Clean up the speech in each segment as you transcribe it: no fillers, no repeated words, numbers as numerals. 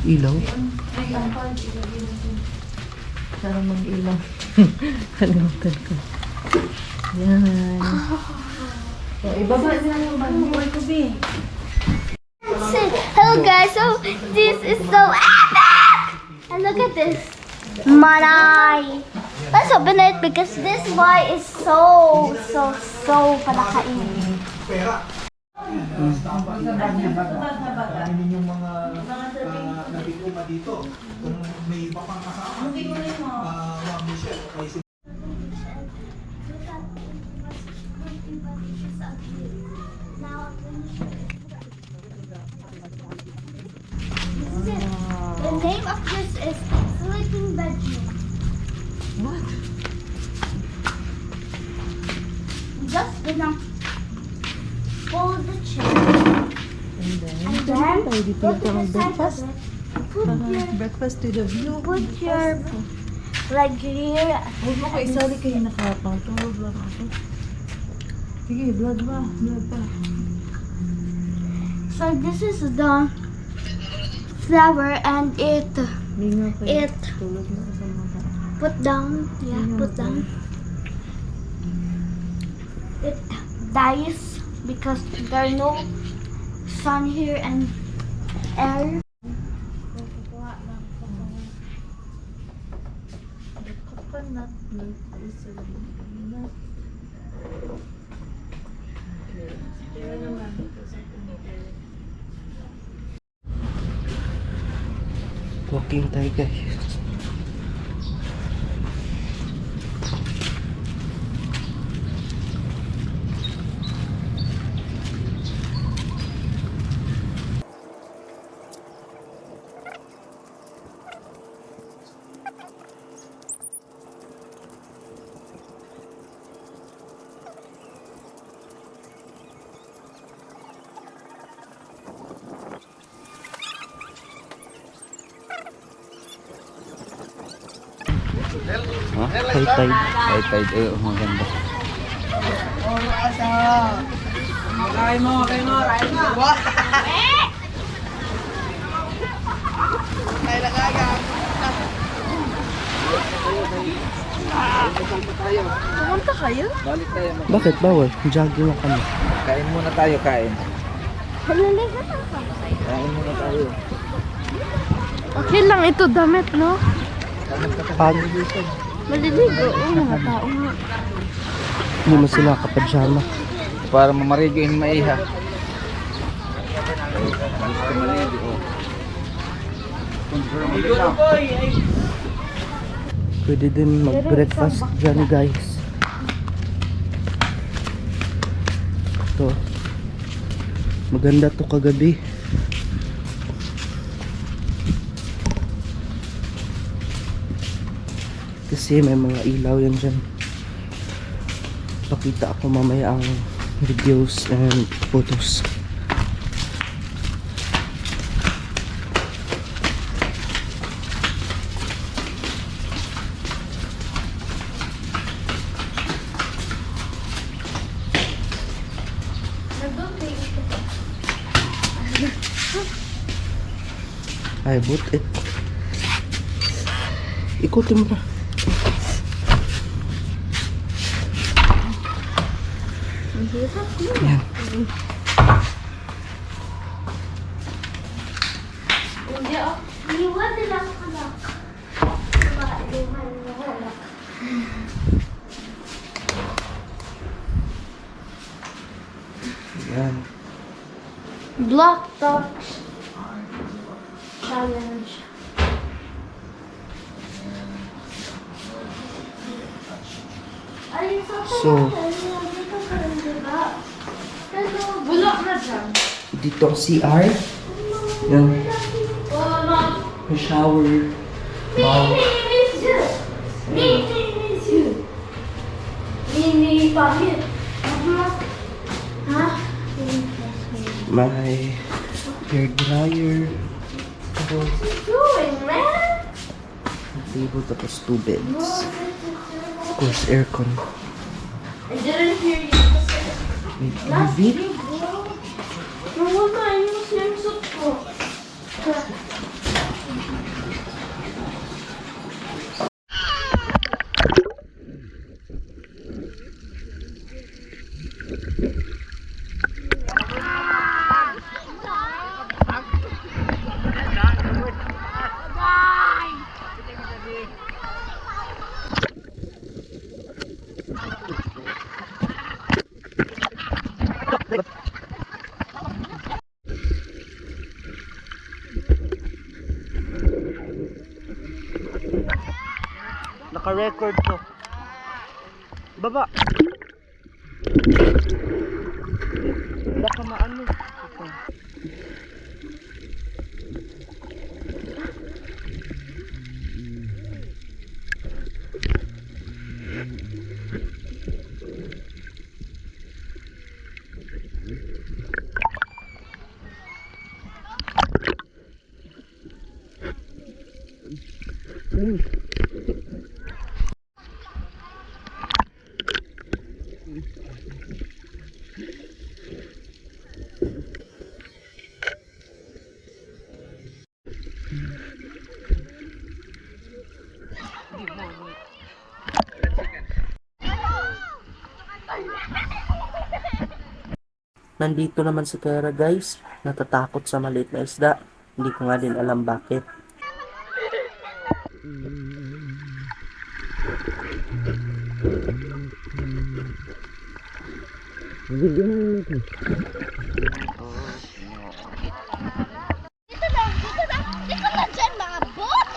Ilaw? Sarang mag-ilaw. Kalimutan ko. Yan. So, ibaba na yung bag mo. Hello guys, so this is so epic! And look at this. Manay! Let's open it because this boy is so palakain. Aminin yung mga nabikuma dito. Kung may iba pang kasama, Ma'am Michelle, okay. The name of this is Sleeping Bedroom. What? Just gonna fold the chair. And then, Then, dito go yung to the pang side breakfast. of it. Put your Breakfast to the view. Put your leg here. Huwag mo ko isali kayo nakapang. Tulog lang ako. Sige, vlog ba? Vlog pa. So this is the flower and it Lingaw kayo. It. Tulog na sa mga. put down. Yeah, put down. It dies because there are no sun here and air. Coconut milk is a nut. Walking tayo guys. High tide. High tide. Eh, maganda. Kain mo. Pumunta kayo? Balik tayo. Bakit bawal? Jogging lang kami. Kain muna tayo, kain. Haliligo na ka. Kain muna tayo. Okay lang ito damit, no? Pag Maliligo. Oo, mga tao nga. hindi mo sila kapajama. Para mamarigo yung maiha. Gusto maligo. Oh. Pwede din mag-breakfast dyan guys. Ito. Maganda to kagabi. Kasi may mga ilaw yan dyan. Pakita ako mamaya ang videos and photos. Ay, buti. Ikutin mo na. Yan. Iwan nila ako anak. Block Talk Challenge. So, bulok na dyan. dito ang CR. Yan. May shower. Wow. May hair dryer. Tapos, table, tapos 2 beds. Of course, aircon. I didn't hear you. May TV. Nawala yung swimsuit ko. Naka-record to. Baba. Baka maano. Nandito naman si Kara guys, natatakot sa maliit na isda. Hindi ko nga din alam bakit. Dito na dyan mga bot!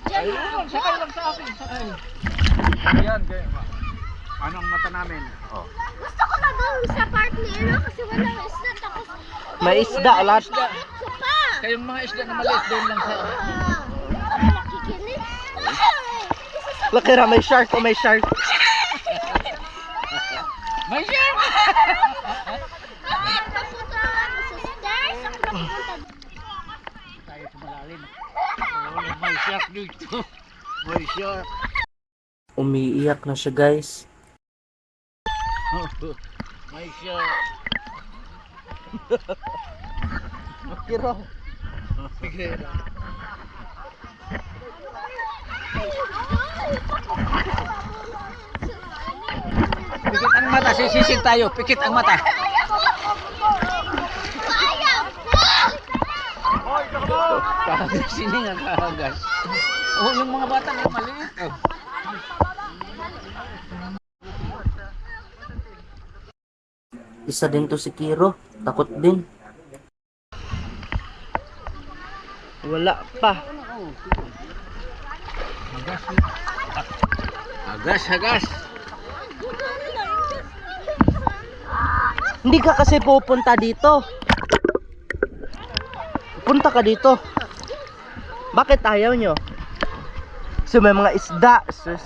Dyan mga Sakay lang sa akin, sakay. Yan, kaya. Anong mata namin? Oh. Gusto ko na doon sa park ni Ero kasi walang isda tapos May isda, lahat. pa! Kayong mga isda na maliit doon lang sa... Nakikinig. Lakira, may shark o may shark. May shark! Napunta ako sa stairs. Ako napunta. Tayo sa malalim. Oh, may shark dito. May shark. Umiiyak na siya guys. May shark. Makiro. Makiro. Pikit ang mata, sisisig tayo. Pikit ang mata. Kahagas, sining ang kahagas. Oh, yung mga bata na maliit. Oh. Isa din to si Kiro. Takot din. Wala pa. Hagas, hagas. Hindi ka kasi pupunta dito. Punta ka dito. Bakit ayaw nyo? So may mga isda. Sus.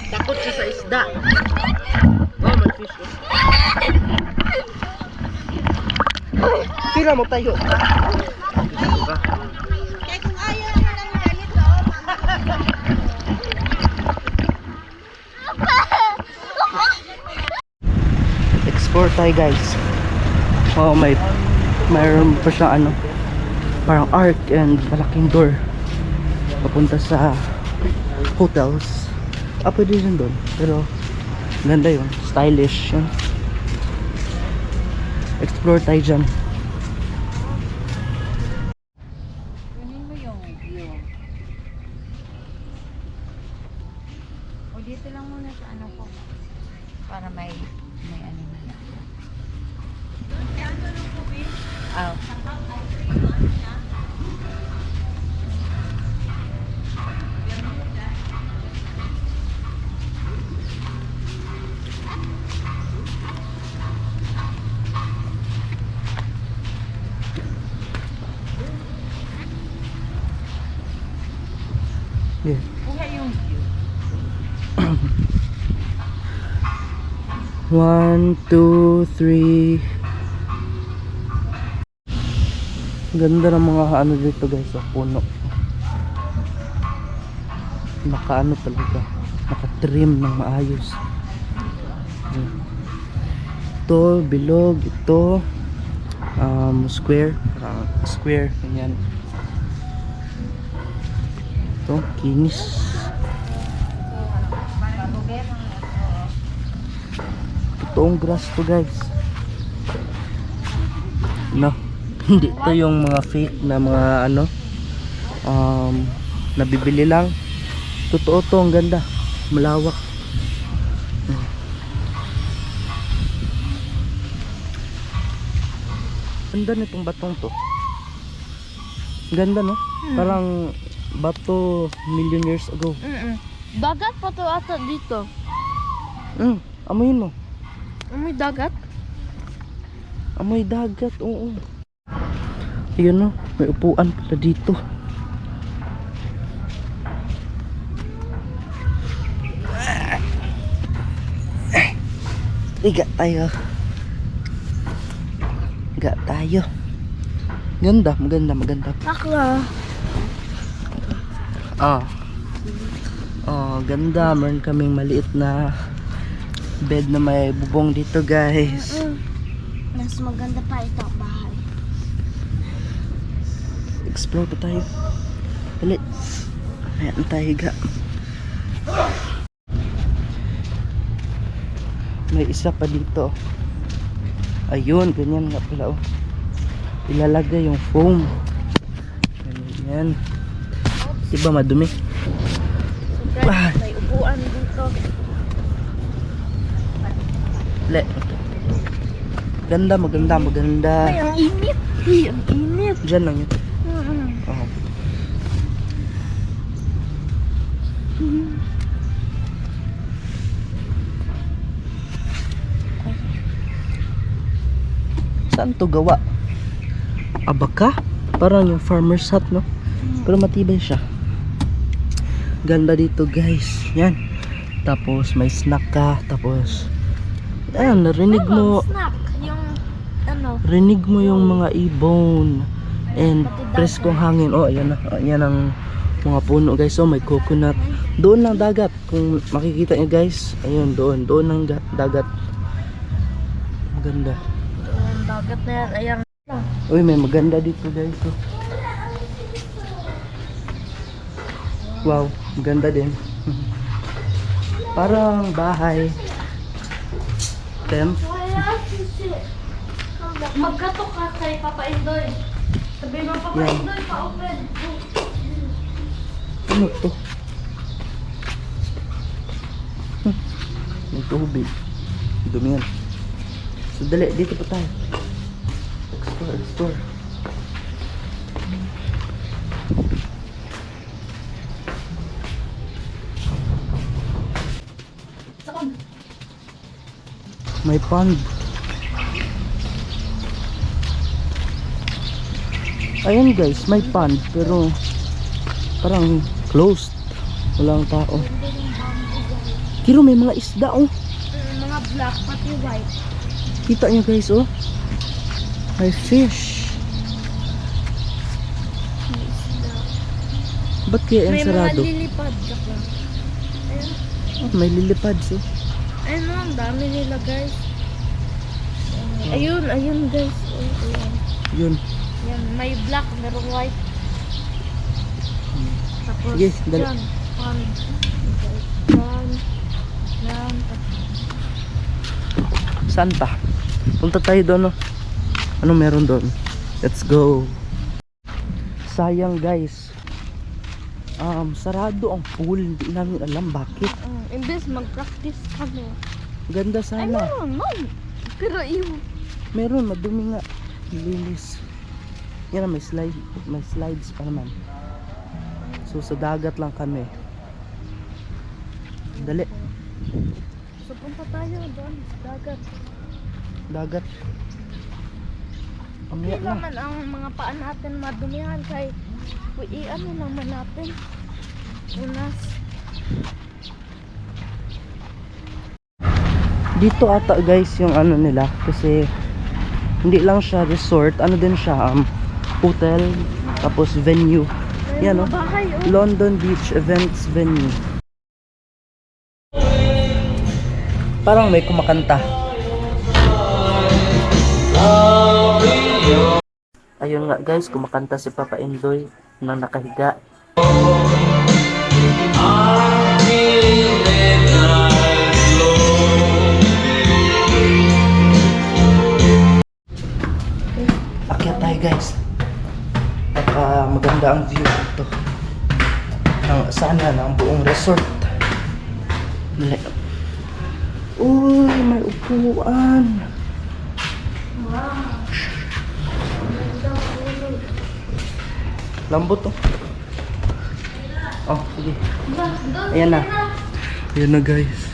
Takot siya sa isda. Oh, may fish. Pila mo tayo. Explore tayo guys. Oh, mayroon pa siya ano, parang arc and malaking door papunta sa hotels. Pwede din doon, pero ganda yun, stylish yun. Explore tayo dyan. ko. Para may ano na yan. Oh. Yeah. Kuha yung view. 1, 2, 3. Ganda ng mga ano dito guys, sa puno. Naka ano talaga, naka-trim ng maayos. Ito, bilog, ito square, parang square, ganyan. Ito, kinis. Totoong grass to guys. No, hindi to yung mga fake na mga ano nabibili lang. Totoo to, ang ganda, malawak. Ganda nitong batong to. Ganda no? Parang bato million years ago. Dagat pa to ata dito. Amoyin mo. May dagat? Amoy dagat, oo. Yun no, may upuan pala dito. Higa tayo. Higa tayo. Ganda, maganda. Akla. Ganda. Meron kaming maliit na bed na may bubong dito guys. Mas maganda pa ito ang bahay. Explore pa tayo. Dali. Ayan tayo, higa. May isa pa dito. Ayun, ganyan nga pala oh. Ilalagay yung foam. Ganyan. Diba madumi? May upuan dito. Le. Ganda, maganda. Ay, ang init. Ay, ang init. Diyan lang yun. Oo. Saan to gawa? Abaka? Parang yung farmer's hut, no? Pero matibay siya. Ganda dito guys. Yan. Tapos may snack ka. Tapos ayan, narinig mo. Snack. Yung ano. Rinig mo yung mga ibon and preskong hangin. Oh, ayan na. Ayan ang mga puno guys. Oh, may coconut. Doon lang dagat. Kung makikita nyo guys. Ayun, doon. Doon ang dagat. Maganda. Ang dagat na yan. Ayan. Uy, may maganda dito guys. Oh. Wow, maganda din. Parang bahay. Tem. Magkatok ka kay Papa Indoy. Sabi mo Papa Yan. Indoy, pa-open. Ano to? May tubig. Dumi yan. So dali, dito pa tayo. Explore. May pond. Ayun guys, may pond pero parang closed. Walang tao. Pero may mga isda oh. Mga black pati white. Kita nyo guys oh. May fish. Ba't kaya yan sarado? May mga lilipad. Oh, may lilipad oh. Ayun, ang dami nila guys. Ayun guys. Ayun. Yun. Yan, may black, merong white. Tapos, Sige, dali. yan. Yan. Saan pa? Punta tayo doon oh. Anong meron doon? Let's go. Sayang guys. sarado ang pool. Hindi namin alam bakit. Imbes mag-practice kami. Ganda Ay, sana. meron, man. Pero yung... Meron, madumi nga. Linis. Yan na, may slides pa naman. So sa dagat lang kami. Dali. So, punta tayo doon sa dagat. Dagat. Hindi Amiyak na. naman ang mga paa natin madumihan kay ano naman natin. Unas. Dito ata guys yung ano nila kasi hindi lang siya resort, ano din siya hotel tapos venue. Yan, Mga bahay, oh. London Beach Events Venue. Parang may kumakanta. Ayun nga guys, kumakanta si Papa Indoy na nakahiga. Akyat tayo guys. Baka maganda ang view dito. Sana ng buong resort. Uy, may upuan. Lambot to. Oh, sige. Ayan na. Ayan na guys.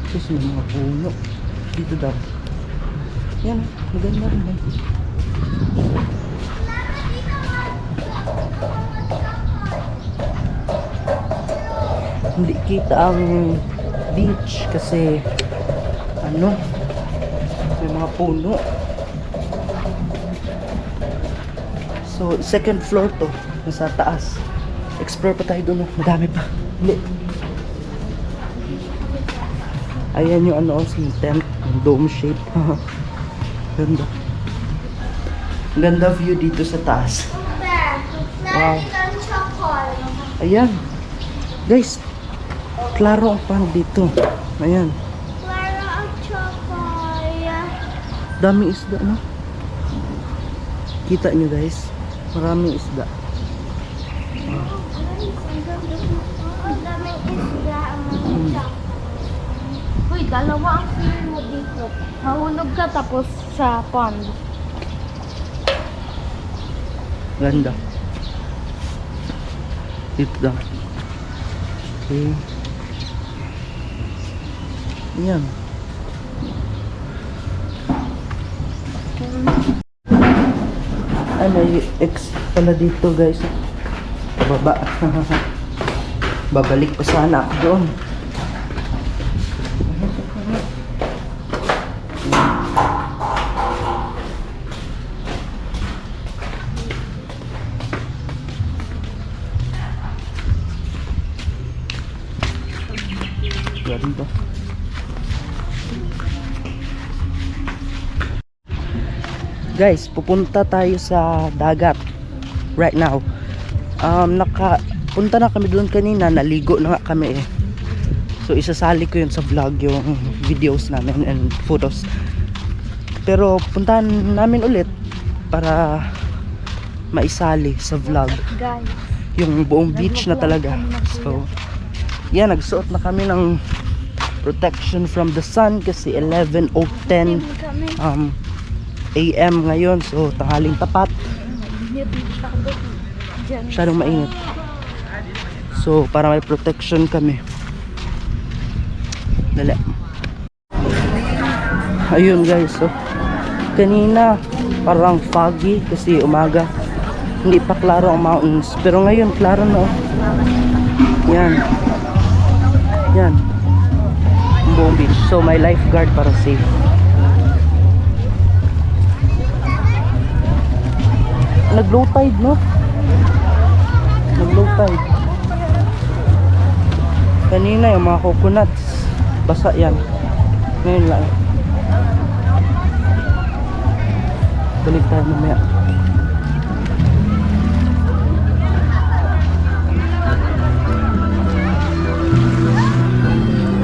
Sus, may mga puno. Dito daw. Ayan, maganda rin. Hindi kita ang beach kasi ano, may mga puno. So, second floor to, nasa taas. Explore pa tayo doon, madami pa. Hindi. Ayan yung ano, yung tent, yung dome shape. Ganda. Ganda view dito sa taas. Wow. Ayan. Guys, klaro ang pan dito. Ayan. Clara at chocolate. Daming isda, no? Kita nyo guys. Maraming isda. Ang daming isda ang mga Uy, dalawa ang feeling mo dito. Mahulog ka tapos sa pond. Ganda. Dito daw. Okay. Ayan. Ay, may X pala dito guys. Baba. Babalik pa sana ako doon. Ganda. Guys, pupunta tayo sa dagat right now. Punta na kami doon kanina, naligo na nga kami eh. So isasali ko yun sa vlog, yung videos namin and photos. Pero puntahan namin ulit para maisali sa vlog Guys. yung buong beach na talaga. So yan, nagsuot na kami ng protection from the sun kasi 11 o 10 AM ngayon, so tanghaling tapat, masyadong mainit, so para may protection kami. Dali. Ayun guys, so kanina parang foggy kasi umaga, hindi pa klaro ang mountains, pero ngayon klaro na. Yan, yan ang buong beach, so may lifeguard para safe. Nag-low tide, no? Nag-low tide. Kanina yung mga coconuts, basa yan. Ngayon lang. Balik tayo mamaya.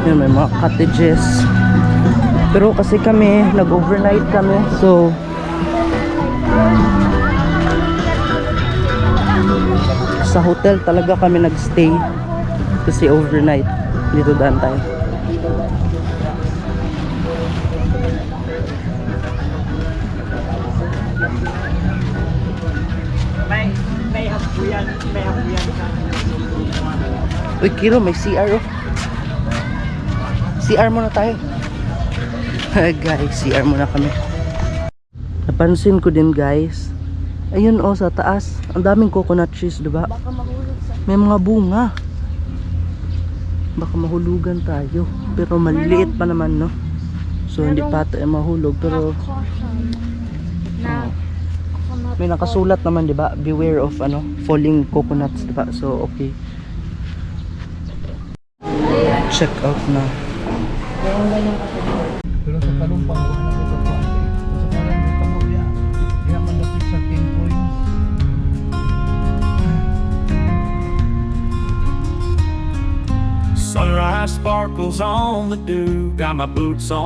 Yan, may mga cottages. Pero kasi kami, nag-overnight kami, so Sa hotel talaga kami nagstay kasi overnight dito daan tayo. May hapuyan ka. Uy, Kiro, may CR oh. CR muna tayo. Guys, CR muna kami. Napansin ko din guys, ayun oh sa taas, ang daming coconut trees, diba? Baka mahulog sa... May mga bunga. Baka mahulugan tayo. Pero maliliit pa naman, no? So hindi pa tayo mahulog. Pero Caution. Na. may nakasulat naman, diba? Beware of falling coconuts, diba? So okay. Check out na. Pero sa Kalumpang, wala na ito pa. Sa parang yung Tamorya, kaya malapit sa King Points. Sunrise sparkles on the dew, got my boots on.